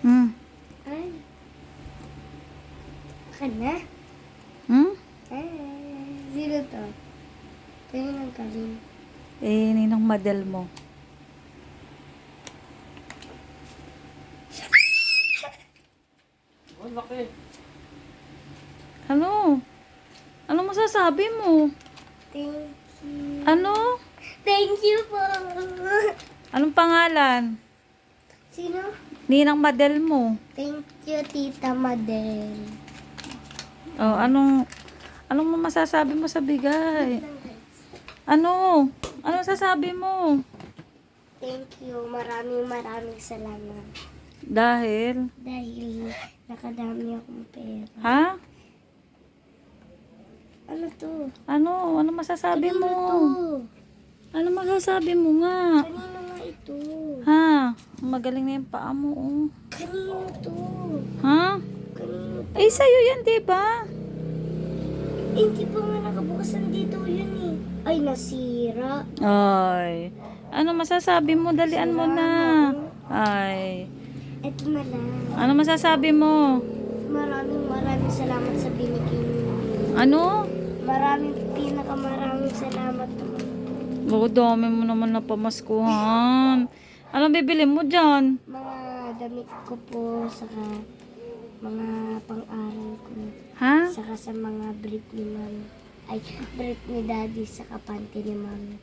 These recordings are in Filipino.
Hmm? Ay. Akin na. Hmm? Ay. Sino to? Tingin ng kalim. Eh, ninong model mo. Ang laki. Ano? Ano masasabi mo? Thank you. Ano? Thank you po. Anong pangalan? Sino? Ninang model mo. Thank you, Tita Madel. Oh, anong masasabi mo sa bigay? Ano? Ano masasabi mo? Thank you. Maraming salamat. Dahil? Dahil nakadami akong pera. Ha? Ano to? Ano? Ano masasabi Kanino mo? to? Ano masasabi mo nga? Kanino nga ito? Ha? Magaling na yung paa mo, oh. Kanino to? Ha? Kanino to? Eh, sa'yo yan, diba? Hindi pa nga nakabukasan dito yun eh. Ay, nasira. Ay. Ano masasabi mo? Dalian mo na. Ay. Ito na lang. Ano masasabi mo? Maraming salamat sa binigay niyo. Ano? Pinakamaraming salamat naman. Oh, dami mo naman na pamaskuhan. Anong bibili mo dyan? Mga damit ko po, saka mga pang-aral ko. Ha? Saka sa mga brief ni mami. Ay, brief ni daddy, saka panty ni mami.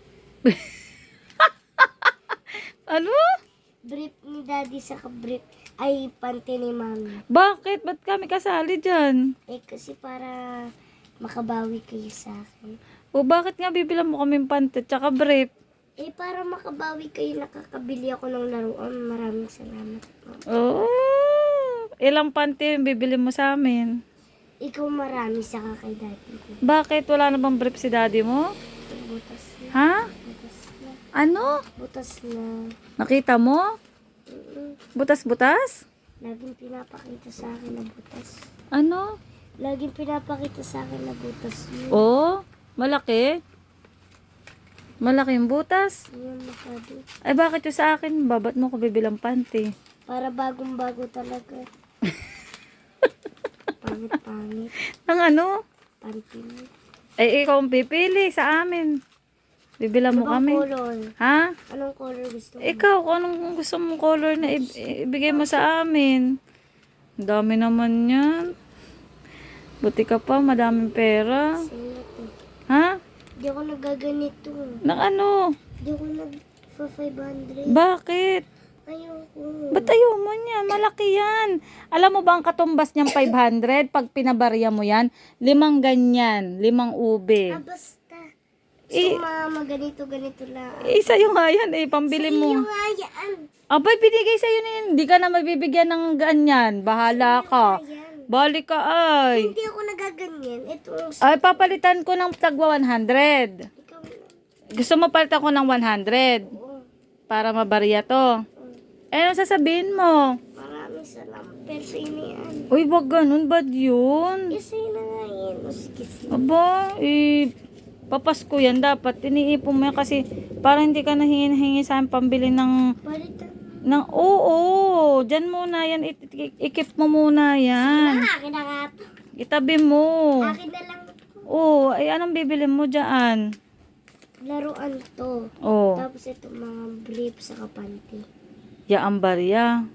Ano? Brief ni daddy, saka brief, ay, panty ni mami. Bakit? Ba't kami kasali dyan? Eh, kasi para makabawi kayo sa akin. O bakit nga bibilang mo kaming pantit tsaka brief? Eh, para makabawi kayo, nakakabili ako ng laruan. Maraming salamat po. Oo. Ilang panty yung bibili mo sa amin? Ikaw marami, saka kay daddy ko. Bakit? Wala na bang brief si daddy mo? Butas na. Ha? Butas na. Ano? Butas na. Nakita mo? Butas-butas? Laging pinapakita sa akin na butas. Ano? Laging pinapakita sa akin na butas yun. Oh, malaki. Malaki yung butas. Yun, makado. Ay bakit yung sa akin? Babat mo ko bibilang panty? Para bagong-bago talaga. Pangit-pangit. Ang ano? Panty mo. Ay ikaw ang pipili sa amin. Bibilang mo Anong kami. color? Ha? Anong color gusto mo? Ikaw, kung anong gusto mong color na ibigay mo sa amin. Ang dami naman yan. Buti ka pa, madaming pera. Sino to? Ha? Di ako nagaganito. Nang ano? Di ako nag-500. Bakit? Ayoko. Ba't ayaw mo niya? Malaki yan. Alam mo ba ang katumbas niyang 500? Pag pinabarya mo yan, 5 ganyan, 5 ube. Basta. Eh, So, mama, ganito lang. sa'yo nga yan eh, pambili Sa'yo mo. nga yan. Abay, binigay sa'yo na yun. Hindi ka na mabibigyan ng ganyan. Bahala ka. Ayan. Balik ka ay. Hindi ako nagaganyan. Ito, Ay, papalitan ko ng tagwa 100. ikaw, Gusto mo palitan ko ng 100 oo. para mabarya to. Eh, ano sasabihin mo? Maraming salamat. Pero sa'yo na yan. Uy, wag ganun, bad yun? Eh, sa'yo na nga yan. O, sige. Aba, papasko yan. Dapat iniipon mo yan kasi para hindi ka nahingi sa akin pambili ng oo, dyan muna yan. Ikip mo muna yan. Akin na nga to. Itabi mo. Akin na lang to. Oo, ay anong bibili mo dyan? Laruan to. Oo, Tapos ito mga brief sa kapanty. yaang barya.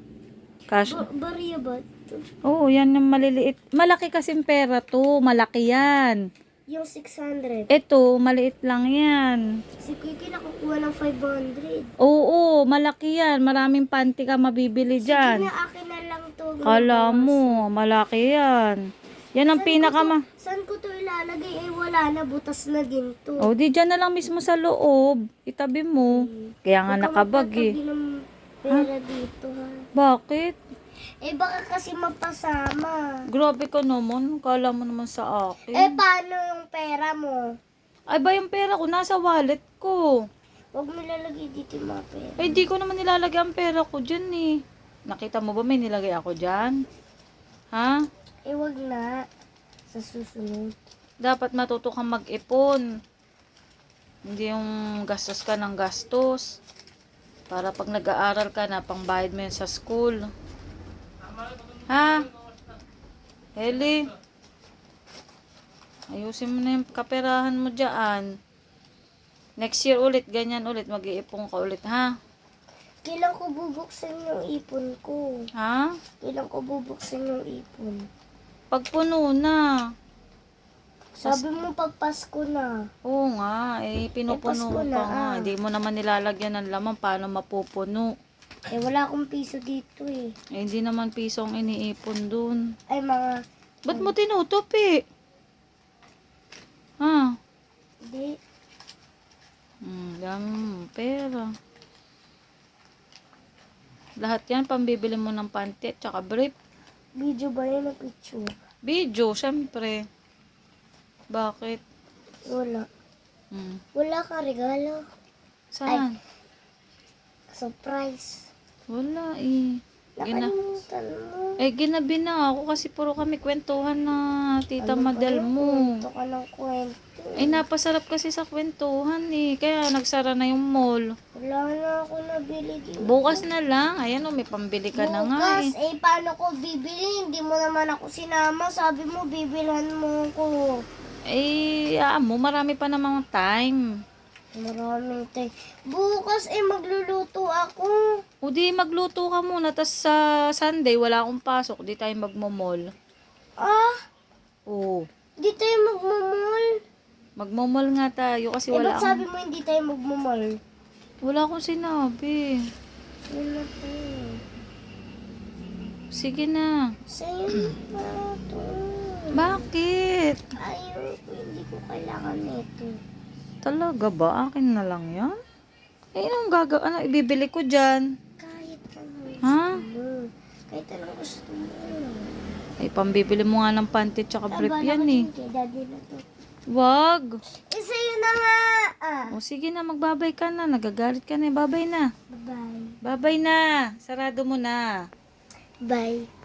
Cash. Bariya ba to? Oo, yan yung maliliit. Malaki kasing pera to. Malaki yan. Yung 600. Ito, maliit lang yan. Si Kiki nakukuha ng 500. Oo, malaki yan. Maraming panty ka mabibili Sige dyan. na, akin na lang to. Kala mo, malaki yan. Yan ang Saan ko to ilalagay? Eh, wala na. Butas na din to. Oh, di dyan na lang mismo sa loob. Itabi mo. Kaya nga Huwag ka nakabag eh. magtatabi ng pera dito, ha? Bakit? Eh, baka kasi mapasama. Grabe ka naman. Kala mo naman sa Eh, akin. paano yung pera mo? Ay ba yung pera ko? Nasa wallet ko. Huwag mo lalagay dito yung mga pera. Ay, di ko naman nilalagay ang pera ko dyan eh. Nakita mo ba may nilagay ako dyan? Ha? Eh, wag na. Sa susunod. Dapat matuto kang mag-ipon. Hindi yung gastos ka ng gastos. Para pag nag-aaral ka na, pangbayad mo yun sa school. Ha? Eli? Ayusin mo na yung kaperahan mo dyan. Next year ulit, ganyan ulit. Mag-iipon ka ulit, ha? Kailan ko bubuksan yung ipon ko? Ha? Kailan ko bubuksan yung ipon? Pagpuno na. Sabi mo pag Pasko na. Oo nga, pinupuno Pasko ko na, pa nga. ah. Hindi mo naman nilalagyan ng laman, paano mapupuno? Wala akong piso dito eh. Hindi naman pisong iniipon dun. Ay, mga... Ba't mo tinutupi? Ha? Hindi. Dami mo pera. Lahat yan, pambibili mo ng panty at saka brief. Video ba yun o picture? Video, syempre. Bakit? Wala. Hmm. Wala ka regalo. Saan? Surprise. Wala eh. Nakalimutan mo. Ginabi na ako kasi puro kami kwentuhan na tita Madel mo. Kwento ka ng kwento. Napasarap kasi sa kwentuhan eh. Kaya nagsara na yung mall. Wala na ako nabili dito. Bukas na lang. Ayan o, may pambili ka na nga Bukas, eh. paano ko bibili? Hindi mo naman ako sinama. Sabi mo, bibilhan mo ko. Marami pa namang time. Maraming tayo. Bukas, magluluto ako. O di magluto ka muna. Tas sa Sunday, wala akong pasok. Di tayo magmamall. Oo. Di tayo magmamall. Magmamall nga tayo kasi wala Ba't sabi mo hindi tayo magmamall? wala akong sinabi. Yun na po. Sige na. Sa'yo na pa ito. Bakit? Ayoko, hindi ko kailangan nito. Talaga ba? Akin na lang yan? Anong gagawin? Ano ibibili ko dyan? Kahit ano. Ha? Kahit anong gusto mo. Pambibili mo nga ng panty tsaka brief yan eh. Kay daddy na to. Wag. Sa'yo na nga. O sige na, magbabay ka na. Nagagalit ka na. Babay na. Bye-bye. Babay na. Sarado mo na. Bye.